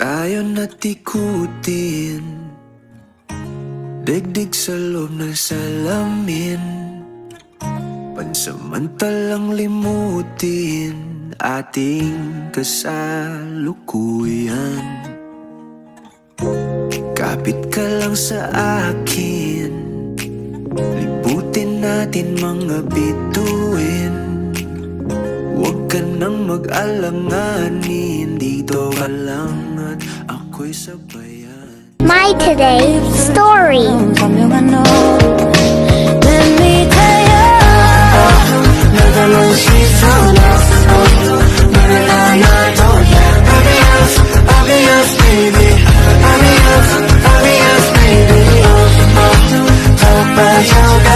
tayo natikutin, digdig sa loob ng salamin, pansamantalang limutin ating kasalukuyan. Kapit ka lang sa akin, libutin natin mga bituin. Huwag ka nang mag-alanganin, dito ka lang at ako'y sabayan. My today's story. Let me tell you, 내가 널 씻어놨어. 너를 하나도 obvious, obvious baby, obvious, obvious baby. 더 빠져가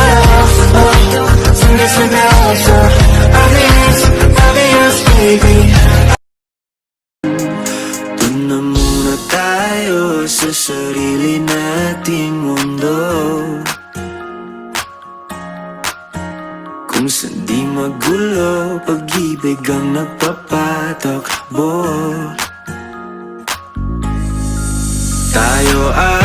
숨길 수가 없어. Obvious, obvious baby. Doon na muna tayo sa sarili nating mundo, kung saan di magulo, pag-ibig ang nagpapatakbo. Tayo ay